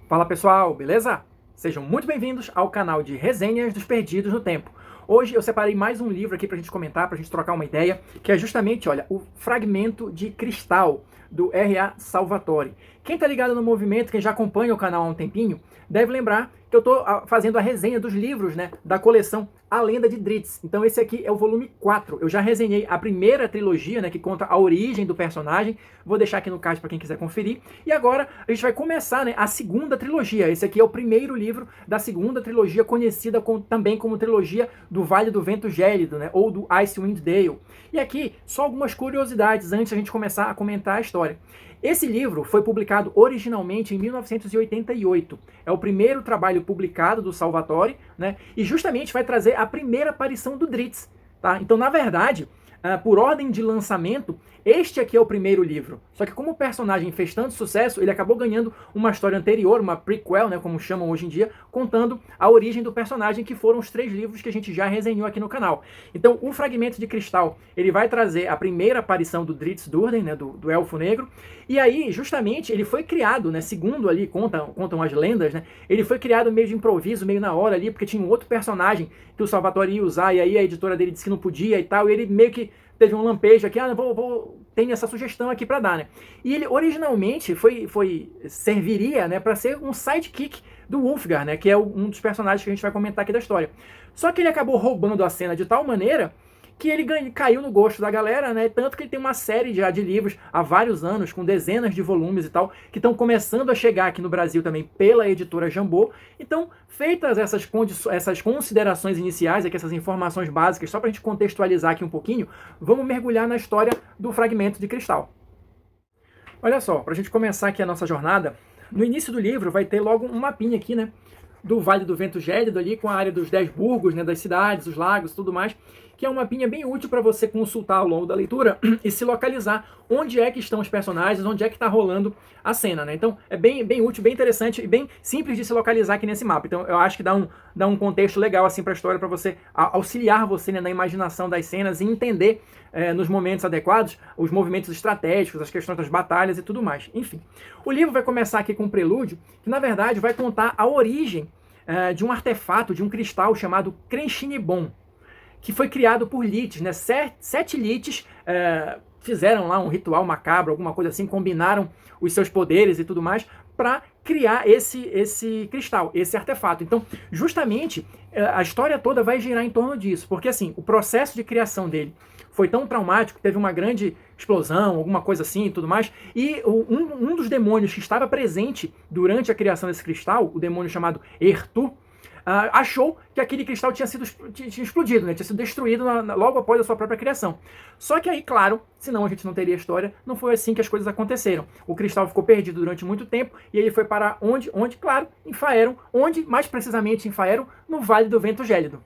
Fala pessoal, beleza? Sejam muito bem-vindos ao canal de Resenhas dos Perdidos no Tempo. Hoje eu separei mais um livro aqui pra gente comentar, pra gente trocar uma ideia, que é justamente, olha, o Fragmento de Cristal, do R.A. Salvatore. Quem tá ligado no movimento, quem já acompanha o canal há um tempinho, deve lembrar que eu tô fazendo a resenha dos livros, né, da coleção A Lenda de Drizzt. Então esse aqui é o volume 4. Eu já resenhei a primeira trilogia, né, que conta a origem do personagem. Vou deixar aqui no card para quem quiser conferir. E agora a gente vai começar, né, a segunda trilogia. Esse aqui é o primeiro livro da segunda trilogia, conhecida também como trilogia do Vale do Vento Gélido, né, ou do Icewind Dale. E aqui só algumas curiosidades antes da gente começar a comentar a história. Esse livro foi publicado originalmente em 1988. É o primeiro trabalho publicado do Salvatore, né? E justamente vai trazer a primeira aparição do Drizzt, tá? Então, na verdade, por ordem de lançamento, este aqui é o primeiro livro. Só que como o personagem fez tanto sucesso, ele acabou ganhando uma história anterior, uma prequel, né, como chamam hoje em dia, contando a origem do personagem, que foram os 3 livros que a gente já resenhou aqui no canal. Então, o Fragmento de Cristal, ele vai trazer a primeira aparição do Drizzt Do'Urden, né, do Elfo Negro, e aí, justamente, ele foi criado, né, segundo ali contam as lendas, né, ele foi criado meio de improviso, meio na hora ali, porque tinha um outro personagem que o Salvatore ia usar, e aí a editora dele disse que não podia e tal, e ele meio que teve um lampejo aqui, tem essa sugestão aqui para dar, né? E ele originalmente serviria, né, para ser um sidekick do Wulfgar, né, que é um dos personagens que a gente vai comentar aqui da história. Só que ele acabou roubando a cena de tal maneira que ele caiu no gosto da galera, né? Tanto que ele tem uma série já de livros há vários anos, com dezenas de volumes e tal, que estão começando a chegar aqui no Brasil também pela editora Jambô. Então, feitas essas considerações iniciais, aqui, essas informações básicas, só para a gente contextualizar aqui um pouquinho, vamos mergulhar na história do Fragmento de Cristal. Olha só, para a gente começar aqui a nossa jornada, no início do livro vai ter logo um mapinha aqui, né? Do Vale do Vento Gélido ali, com a área dos 10 burgos, né, das cidades, os lagos e tudo mais, que é um mapinha bem útil para você consultar ao longo da leitura e se localizar onde é que estão os personagens, onde é que está rolando a cena, né? Então é bem útil, bem interessante e bem simples de se localizar aqui nesse mapa. Então eu acho que dá um contexto legal assim para a história, para você auxiliar você, né, na imaginação das cenas e entender nos momentos adequados os movimentos estratégicos, as questões das batalhas e tudo mais. Enfim, o livro vai começar aqui com um prelúdio que na verdade vai contar a origem de um artefato, de um cristal chamado Crenshinibon, que foi criado por liches, né? 7 liches fizeram lá um ritual macabro, alguma coisa assim, combinaram os seus poderes e tudo mais para criar esse cristal, esse artefato. Então, justamente, a história toda vai girar em torno disso, porque assim, o processo de criação dele foi tão traumático, teve uma grande explosão, alguma coisa assim e tudo mais, e um dos demônios que estava presente durante a criação desse cristal, o demônio chamado Ertu, achou que aquele cristal tinha explodido, né? Tinha sido destruído logo após a sua própria criação. Só que aí, claro, senão a gente não teria história, não foi assim que as coisas aconteceram. O cristal ficou perdido durante muito tempo e ele foi para onde? Claro, em Faerûn, onde, mais precisamente em Faerûn, no Vale do Vento Gélido.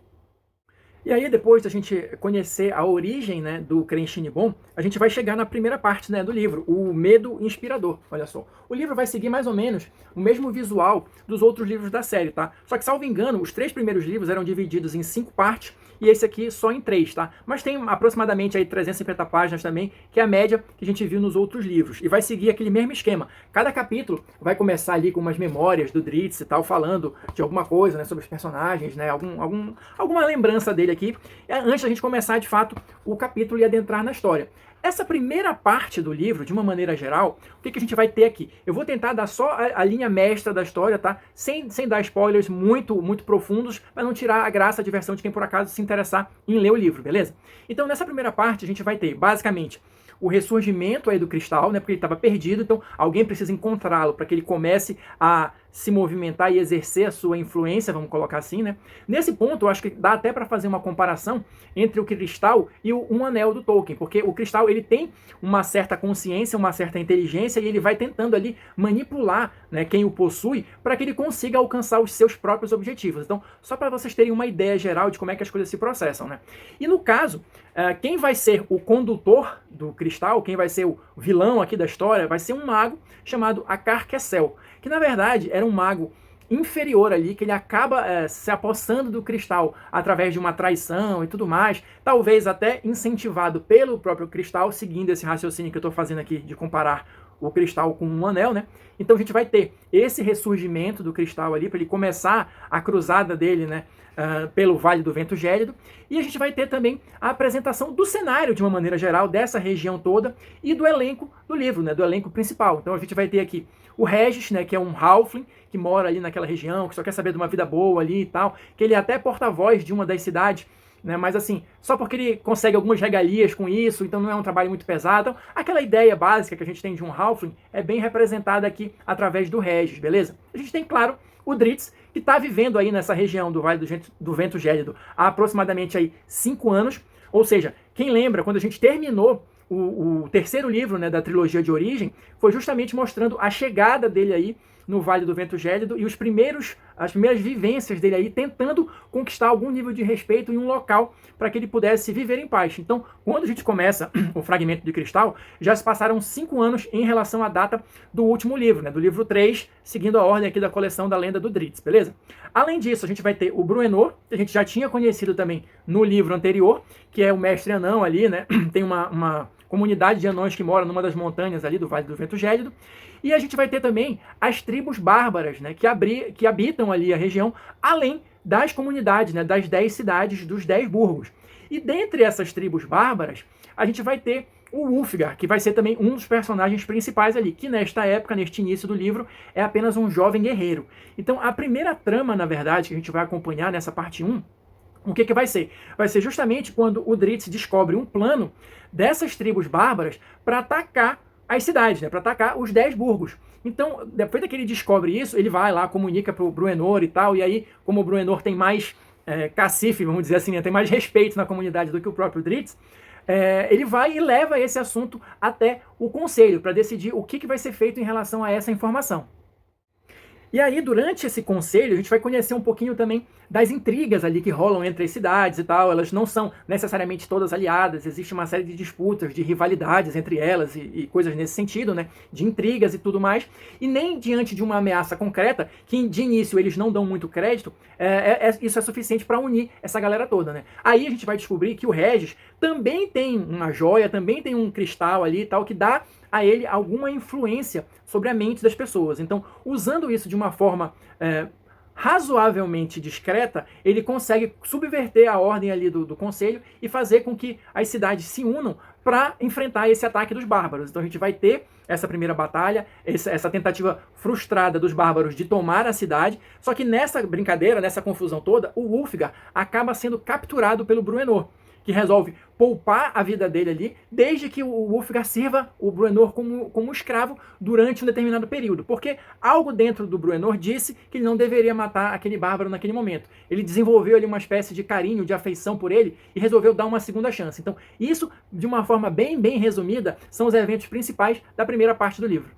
E aí, depois da gente conhecer a origem, né, do Crenshinibon, a gente vai chegar na primeira parte, né, do livro, o Medo Inspirador. Olha só, o livro vai seguir mais ou menos o mesmo visual dos outros livros da série, tá? Só que, salvo engano, os 3 primeiros livros eram divididos em 5 partes e esse aqui só em 3, tá? Mas tem aproximadamente aí 350 páginas também, que é a média que a gente viu nos outros livros. E vai seguir aquele mesmo esquema. Cada capítulo vai começar ali com umas memórias do Drizzt e tal, falando de alguma coisa, né, sobre os personagens, né, alguma lembrança dele aqui, antes da gente começar, de fato, o capítulo e adentrar na história. Essa primeira parte do livro, de uma maneira geral, o que a gente vai ter aqui? Eu vou tentar dar só a linha mestra da história, tá? Sem dar spoilers muito profundos, para não tirar a graça, a diversão de quem por acaso se interessar em ler o livro, beleza? Então, nessa primeira parte, a gente vai ter, basicamente, o ressurgimento aí do cristal, né, porque ele estava perdido, então alguém precisa encontrá-lo para que ele comece a se movimentar e exercer a sua influência, vamos colocar assim, né? Nesse ponto, eu acho que dá até para fazer uma comparação entre o cristal e Um Anel do Tolkien, porque o cristal, ele tem uma certa consciência, uma certa inteligência, e ele vai tentando ali manipular, né, quem o possui, para que ele consiga alcançar os seus próprios objetivos. Então, só para vocês terem uma ideia geral de como é que as coisas se processam, né? E no caso, quem vai ser o condutor do cristal, quem vai ser o vilão aqui da história, vai ser um mago chamado Akar Kessel, que na verdade era um mago inferior ali, que ele acaba se apossando do cristal através de uma traição e tudo mais, talvez até incentivado pelo próprio cristal, seguindo esse raciocínio que eu estou fazendo aqui de comparar o cristal com um anel, né? Então a gente vai ter esse ressurgimento do cristal ali, para ele começar a cruzada dele, né? Pelo Vale do Vento Gélido, e a gente vai ter também a apresentação do cenário de uma maneira geral, dessa região toda, e do elenco do livro, né, do elenco principal. Então a gente vai ter aqui o Regis, né, que é um halfling, que mora ali naquela região, que só quer saber de uma vida boa ali e tal, que ele é até porta-voz de uma das cidades, né, mas assim, só porque ele consegue algumas regalias com isso, então não é um trabalho muito pesado. Então, aquela ideia básica que a gente tem de um halfling é bem representada aqui através do Regis, beleza? A gente tem, claro, o Drizzt, que está vivendo aí nessa região do Vale do Vento Gélido há aproximadamente aí 5 anos. Ou seja, quem lembra, quando a gente terminou o terceiro livro, né, da trilogia de origem, foi justamente mostrando a chegada dele aí no Vale do Vento Gélido e as primeiras vivências dele aí, tentando conquistar algum nível de respeito em um local para que ele pudesse viver em paz. Então, quando a gente começa o Fragmento de Cristal, já se passaram 5 anos em relação à data do último livro, né, do livro 3, seguindo a ordem aqui da coleção da Lenda do Drizzt, beleza? Além disso, a gente vai ter o Bruenor, que a gente já tinha conhecido também no livro anterior, que é o mestre anão ali, né? Tem uma comunidade de anões que mora numa das montanhas ali do Vale do Vento Gélido. E a gente vai ter também as tribos bárbaras, né, que habitam ali a região, além das comunidades, né, das 10 cidades, dos 10 burgos. E dentre essas tribos bárbaras, a gente vai ter o Ulfgar, que vai ser também um dos personagens principais ali, que nesta época, neste início do livro, é apenas um jovem guerreiro. Então a primeira trama, na verdade, que a gente vai acompanhar nessa parte 1, o que vai ser? Vai ser justamente quando o Drizzt descobre um plano dessas tribos bárbaras para atacar as cidades, né, para atacar os 10 burgos. Então, depois que ele descobre isso, ele vai lá, comunica para o Bruenor e tal, e aí, como o Bruenor tem mais cacife, vamos dizer assim, né, tem mais respeito na comunidade do que o próprio Drizzt, ele vai e leva esse assunto até o conselho, para decidir o que vai ser feito em relação a essa informação. E aí, durante esse conselho, a gente vai conhecer um pouquinho também das intrigas ali que rolam entre as cidades e tal. Elas não são necessariamente todas aliadas, existe uma série de disputas, de rivalidades entre elas e coisas nesse sentido, né? De intrigas e tudo mais. E nem diante de uma ameaça concreta, que de início eles não dão muito crédito, isso é suficiente para unir essa galera toda, né? Aí a gente vai descobrir que o Regis também tem uma joia, também tem um cristal ali e tal, que dá a ele alguma influência sobre a mente das pessoas. Então, usando isso de uma forma razoavelmente discreta, ele consegue subverter a ordem ali do conselho e fazer com que as cidades se unam para enfrentar esse ataque dos bárbaros. Então a gente vai ter essa primeira batalha, essa tentativa frustrada dos bárbaros de tomar a cidade, só que nessa brincadeira, nessa confusão toda, o Ulfgar acaba sendo capturado pelo Bruenor, que resolve poupar a vida dele ali, desde que o Ulfgar sirva o Bruenor como escravo durante um determinado período. Porque algo dentro do Bruenor disse que ele não deveria matar aquele bárbaro naquele momento. Ele desenvolveu ali uma espécie de carinho, de afeição por ele e resolveu dar uma segunda chance. Então, isso, de uma forma bem resumida, são os eventos principais da primeira parte do livro.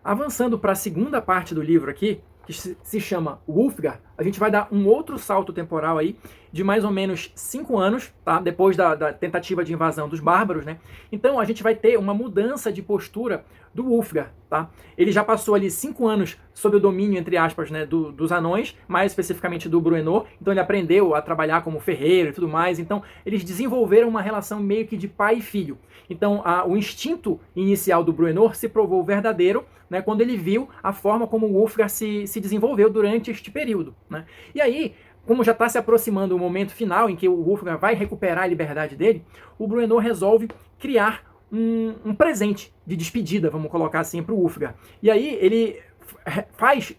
Avançando para a segunda parte do livro aqui, que se chama Ulfgar, a gente vai dar um outro salto temporal aí de mais ou menos 5 anos, tá? Depois da tentativa de invasão dos bárbaros, né? Então a gente vai ter uma mudança de postura do Ulfgar, tá? Ele já passou ali 5 anos sob o domínio, entre aspas, né, dos anões, mais especificamente do Bruenor, então ele aprendeu a trabalhar como ferreiro e tudo mais, então eles desenvolveram uma relação meio que de pai e filho. Então o instinto inicial do Bruenor se provou verdadeiro, né, quando ele viu a forma como o Ulfgar se desenvolveu durante este período, né? E aí, como já está se aproximando o momento final em que o Ulfgar vai recuperar a liberdade dele, o Bruenor resolve criar um presente de despedida, vamos colocar assim, para o Ulfgar. E aí ele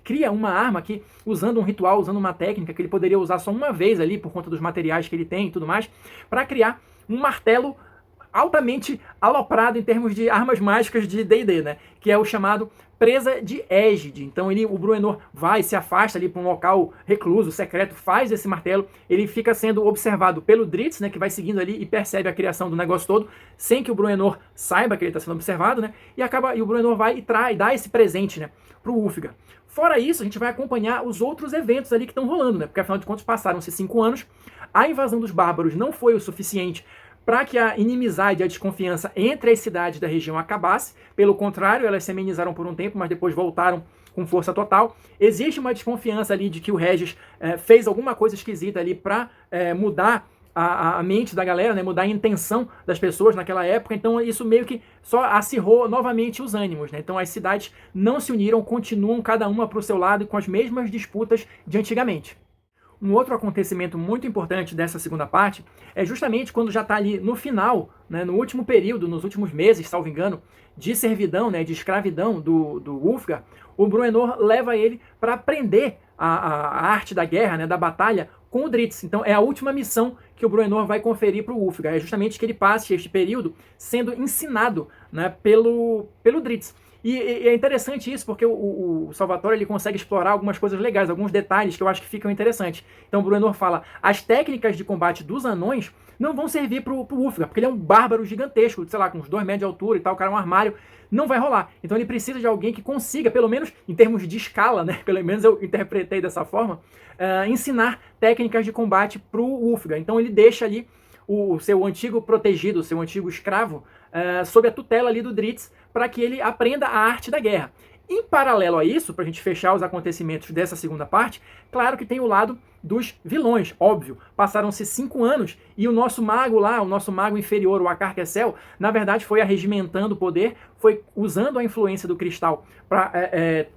cria uma arma que, usando um ritual, usando uma técnica que ele poderia usar só uma vez ali, por conta dos materiais que ele tem e tudo mais, para criar um martelo altamente aloprado em termos de armas mágicas de D&D, né? Que é o chamado Presa de Égide. Então o Bruenor vai, se afasta ali para um local recluso, secreto, faz esse martelo, ele fica sendo observado pelo Drizzt, né, que vai seguindo ali e percebe a criação do negócio todo, sem que o Bruenor saiba que ele está sendo observado, né? E o Bruenor vai e dá esse presente, né, para o Ulfgar. Fora isso, a gente vai acompanhar os outros eventos ali que estão rolando, né? Porque afinal de contas passaram-se 5 anos, a invasão dos bárbaros não foi o suficiente para que a inimizade e a desconfiança entre as cidades da região acabasse. Pelo contrário, elas se amenizaram por um tempo, mas depois voltaram com força total. Existe uma desconfiança ali de que o Regis fez alguma coisa esquisita ali para mudar a mente da galera, né, mudar a intenção das pessoas naquela época, então isso meio que só acirrou novamente os ânimos, né? Então as cidades não se uniram, continuam cada uma para o seu lado e com as mesmas disputas de antigamente. Um outro acontecimento muito importante dessa segunda parte é justamente quando já está ali no final, né, no último período, nos últimos meses, salvo engano, de servidão, né, de escravidão do Ulfgar, o Bruenor leva ele para aprender a arte da guerra, né, da batalha, com o Drizzt. Então é a última missão que o Bruenor vai conferir para o Ulfgar. É justamente que ele passe este período sendo ensinado, né, pelo Drizzt. E é interessante isso, porque o Salvatore ele consegue explorar algumas coisas legais, alguns detalhes que eu acho que ficam interessantes. Então o Bruenor fala, as técnicas de combate dos anões não vão servir pro Ulfgar, porque ele é um bárbaro gigantesco, sei lá, com uns 2 metros de altura e tal, o cara é um armário, não vai rolar. Então ele precisa de alguém que consiga, pelo menos em termos de escala, né, pelo menos eu interpretei dessa forma, ensinar técnicas de combate pro Ulfgar. Então ele deixa ali o seu antigo protegido, o seu antigo escravo, sob a tutela ali do Drizzt, para que ele aprenda a arte da guerra. Em paralelo a isso, para a gente fechar os acontecimentos dessa segunda parte, claro que tem o lado dos vilões, óbvio. Passaram-se 5 anos e o nosso mago lá, o nosso mago inferior, o Akar Kessel, na verdade foi arregimentando o poder, foi usando a influência do cristal para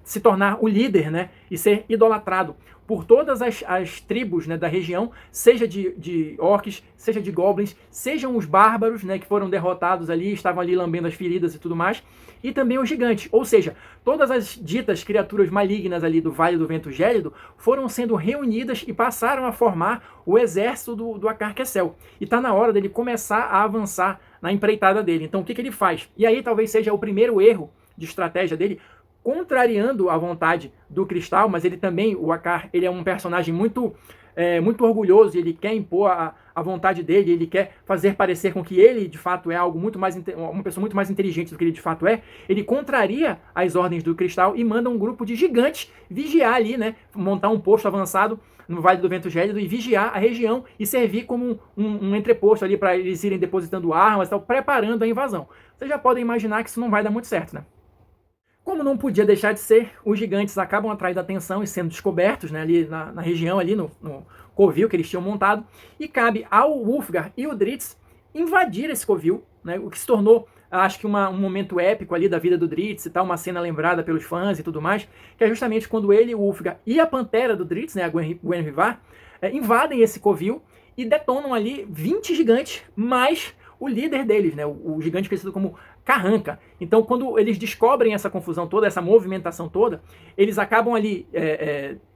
se tornar o líder, né, e ser idolatrado por todas as tribos, né, da região, seja de orcs, seja de goblins, sejam os bárbaros, né, que foram derrotados ali, estavam ali lambendo as feridas e tudo mais, e também os gigantes, ou seja, todas as ditas criaturas malignas ali do Vale do Vento Gélido foram sendo reunidas e passaram a formar o exército do Akar Kessel. E está na hora dele começar a avançar na empreitada dele. Então o que ele faz? E aí talvez seja o primeiro erro de estratégia dele, contrariando a vontade do Cristal, mas ele também, o Akar, ele é um personagem muito orgulhoso, ele quer impor a vontade dele, ele quer fazer parecer com que ele, de fato, é algo muito mais, uma pessoa muito mais inteligente do que ele de fato é. Ele contraria as ordens do Cristal e manda um grupo de gigantes vigiar ali, né, montar um posto avançado no Vale do Vento Gélido e vigiar a região e servir como um entreposto ali para eles irem depositando armas, tal, preparando a invasão. Vocês já podem imaginar que isso não vai dar muito certo, né? Como não podia deixar de ser, os gigantes acabam atraindo a atenção e sendo descobertos, né, ali na região, ali no covil que eles tinham montado, e cabe ao Ulfgar e o Drizzt invadir esse covil, né, o que se tornou, acho que um momento épico ali da vida do Drizzt e tal, uma cena lembrada pelos fãs e tudo mais, que é justamente quando ele, o Ulfgar e a pantera do Drizzt, né, a Gwenhwyvar, invadem esse covil e detonam ali 20 gigantes, mais o líder deles, né, o gigante conhecido como Carranca. Então, quando eles descobrem essa confusão toda, essa movimentação toda, eles acabam ali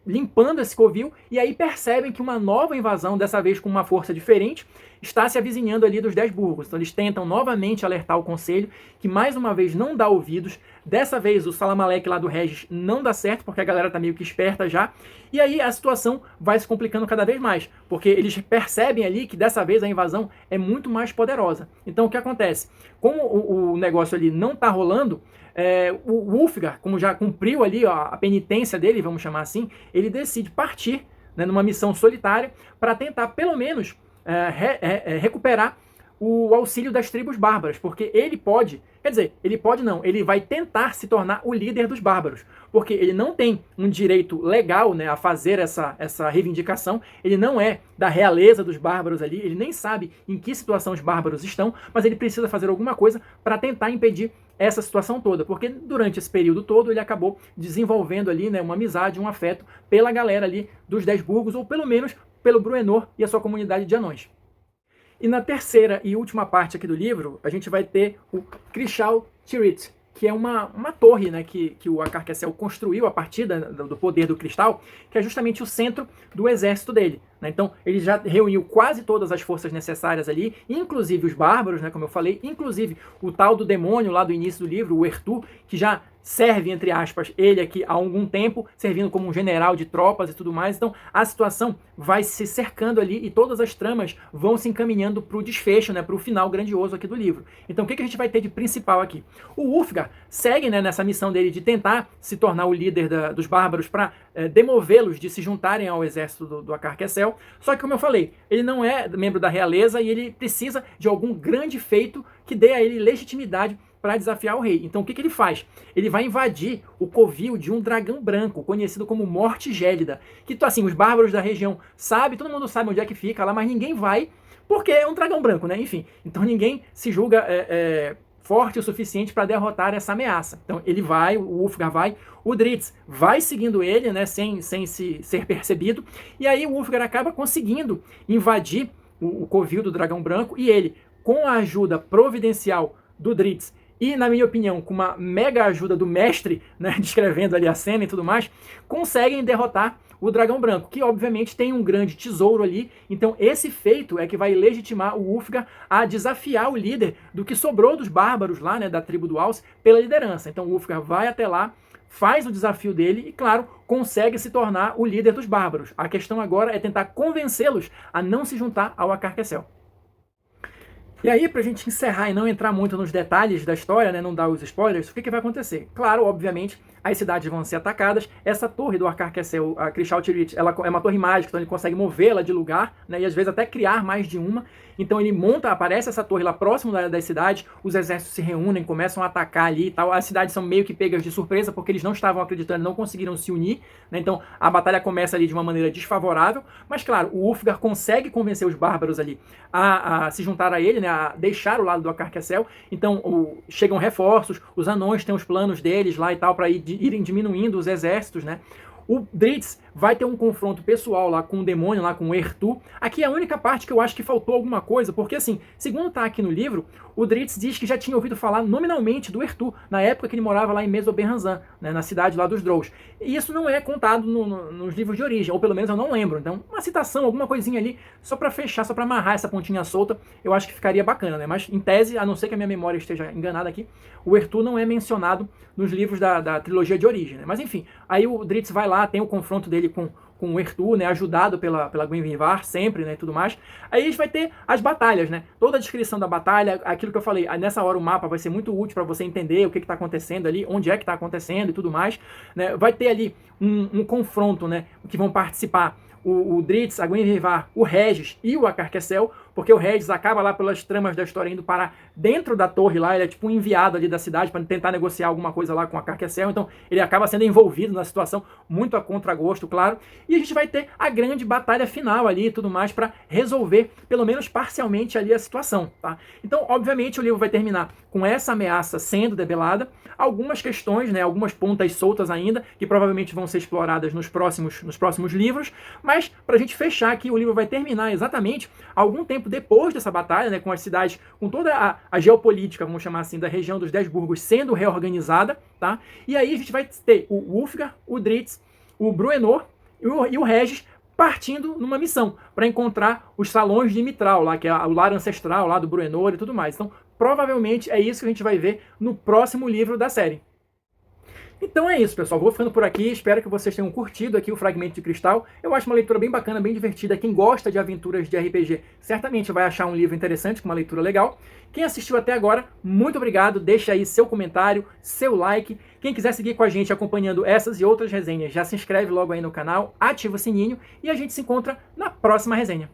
limpando esse covil e aí percebem que uma nova invasão, dessa vez com uma força diferente, está se avizinhando ali dos 10 burgos. Então eles tentam novamente alertar o conselho, que mais uma vez não dá ouvidos. Dessa vez o Salamalek lá do Regis não dá certo, porque a galera tá meio que esperta já. E aí a situação vai se complicando cada vez mais, porque eles percebem ali que dessa vez a invasão é muito mais poderosa. Então o que acontece? Como o negócio ali não tá rolando, o Ulfgar, como já cumpriu ali a penitência dele, vamos chamar assim, ele decide partir, né, numa missão solitária para tentar pelo menos recuperar o auxílio das tribos bárbaras, porque ele pode, quer dizer, ele pode não, ele vai tentar se tornar o líder dos bárbaros, porque ele não tem um direito legal, né, a fazer essa reivindicação, ele não é da realeza dos bárbaros ali, ele nem sabe em que situação os bárbaros estão, mas ele precisa fazer alguma coisa para tentar impedir essa situação toda, porque durante esse período todo ele acabou desenvolvendo ali, né, uma amizade, um afeto pela galera ali dos 10 burgos, ou pelo menos pelo Bruenor e a sua comunidade de anões. E na terceira e última parte aqui do livro, a gente vai ter o Crishal Tirith, que é uma torre, né, que o Akar Kessel construiu a partir do poder do cristal, que é justamente o centro do exército dele, né? Então ele já reuniu quase todas as forças necessárias ali, inclusive os bárbaros, né, como eu falei, inclusive o tal do demônio lá do início do livro, o Ertu, que já serve, entre aspas, ele aqui há algum tempo, servindo como um general de tropas e tudo mais. Então a situação vai se cercando ali e todas as tramas vão se encaminhando para o desfecho, né, para o final grandioso aqui do livro. Então o que a gente vai ter de principal aqui? O Ulfgar segue, né, nessa missão dele de tentar se tornar o líder dos bárbaros para demovê-los de se juntarem ao exército do Akar Kessel. Só que, como eu falei, ele não é membro da realeza e ele precisa de algum grande feito que dê a ele legitimidade para desafiar o rei. Então o que ele faz? Ele vai invadir o covil de um dragão branco, conhecido como Morte Gélida. Que assim, os bárbaros da região sabem, todo mundo sabe onde é que fica lá, mas ninguém vai, porque é um dragão branco, né? Enfim, então ninguém se julga forte o suficiente para derrotar essa ameaça. Então ele vai, o Ulfgar vai, o Drizzt vai seguindo ele, né, sem ser percebido, e aí o Ulfgar acaba conseguindo invadir o covil do dragão branco, e ele, com a ajuda providencial do Drizzt, e, na minha opinião, com uma mega ajuda do mestre, né, descrevendo ali a cena e tudo mais, conseguem derrotar o dragão branco, que obviamente tem um grande tesouro ali. Então esse feito é que vai legitimar o Ulfgar a desafiar o líder do que sobrou dos bárbaros lá, né, da tribo do Alce, pela liderança. Então o Ulfgar vai até lá, faz o desafio dele e, claro, consegue se tornar o líder dos bárbaros. A questão agora é tentar convencê-los a não se juntar ao Acarquecel. E aí, pra gente encerrar e não entrar muito nos detalhes da história, né, não dar os spoilers, o que vai acontecer? Claro, obviamente, as cidades vão ser atacadas. Essa torre do Acarquecel, a Crishal Tirith, ela é uma torre mágica, então ele consegue movê-la de lugar, né, e às vezes até criar mais de uma. Então ele aparece essa torre lá próximo das cidades, os exércitos se reúnem, começam a atacar ali e tal. As cidades são meio que pegas de surpresa, porque eles não estavam acreditando, não conseguiram se unir, né? Então a batalha começa ali de uma maneira desfavorável, mas claro, o Ulfgar consegue convencer os bárbaros ali a se juntar a ele, né, a deixar o lado do Acarquecel. Então chegam reforços, os anões têm os planos deles lá e tal, para irem diminuindo os exércitos, né? O Drizzt vai ter um confronto pessoal lá com o demônio, lá com o Ertu. Aqui é a única parte que eu acho que faltou alguma coisa, porque assim, segundo tá aqui no livro, o Drizzt diz que já tinha ouvido falar nominalmente do Ertu, na época que ele morava lá em Mesoberranzan, né, na cidade lá dos Drous. E isso não é contado nos livros de origem, ou pelo menos eu não lembro. Então, uma citação, alguma coisinha ali, só pra fechar, só pra amarrar essa pontinha solta, eu acho que ficaria bacana, né? Mas, em tese, a não ser que a minha memória esteja enganada aqui, o Ertu não é mencionado nos livros da trilogia de origem, né? Mas, enfim, aí o Drizzt vai lá, tem o confronto dele com o Ertu, né, ajudado pela Gwenhwyvar sempre, né, e tudo mais. Aí a gente vai ter as batalhas, né, toda a descrição da batalha, aquilo que eu falei, nessa hora o mapa vai ser muito útil para você entender o que está acontecendo ali, onde é que está acontecendo e tudo mais, né. Vai ter ali um confronto, né, que vão participar o Drizzt, a Gwenhwyvar, o Regis e o Acarquecel, porque o Regis acaba lá pelas tramas da história indo para dentro da torre lá, ele é tipo um enviado ali da cidade para tentar negociar alguma coisa lá com o Acarquecel, então ele acaba sendo envolvido na situação, muito a contragosto, claro, e a gente vai ter a grande batalha final ali e tudo mais para resolver, pelo menos parcialmente ali a situação, tá? Então, obviamente, o livro vai terminar com essa ameaça sendo debelada, algumas questões, né, algumas pontas soltas ainda, que provavelmente vão ser exploradas nos próximos livros, mas para a gente fechar aqui, o livro vai terminar exatamente algum tempo depois dessa batalha, né, com as cidades, com toda a geopolítica, vamos chamar assim, da região dos 10 burgos sendo reorganizada, tá? E aí a gente vai ter o Ulfgar, o Drizzt, o Bruenor e o Regis partindo numa missão para encontrar os salões de Mithril, lá, que é o lar ancestral lá do Bruenor e tudo mais. Então, provavelmente é isso que a gente vai ver no próximo livro da série. Então é isso, pessoal. Vou ficando por aqui. Espero que vocês tenham curtido aqui o Fragmento de Cristal. Eu acho uma leitura bem bacana, bem divertida. Quem gosta de aventuras de RPG certamente vai achar um livro interessante, com uma leitura legal. Quem assistiu até agora, muito obrigado. Deixa aí seu comentário, seu like. Quem quiser seguir com a gente acompanhando essas e outras resenhas, já se inscreve logo aí no canal, ativa o sininho e a gente se encontra na próxima resenha.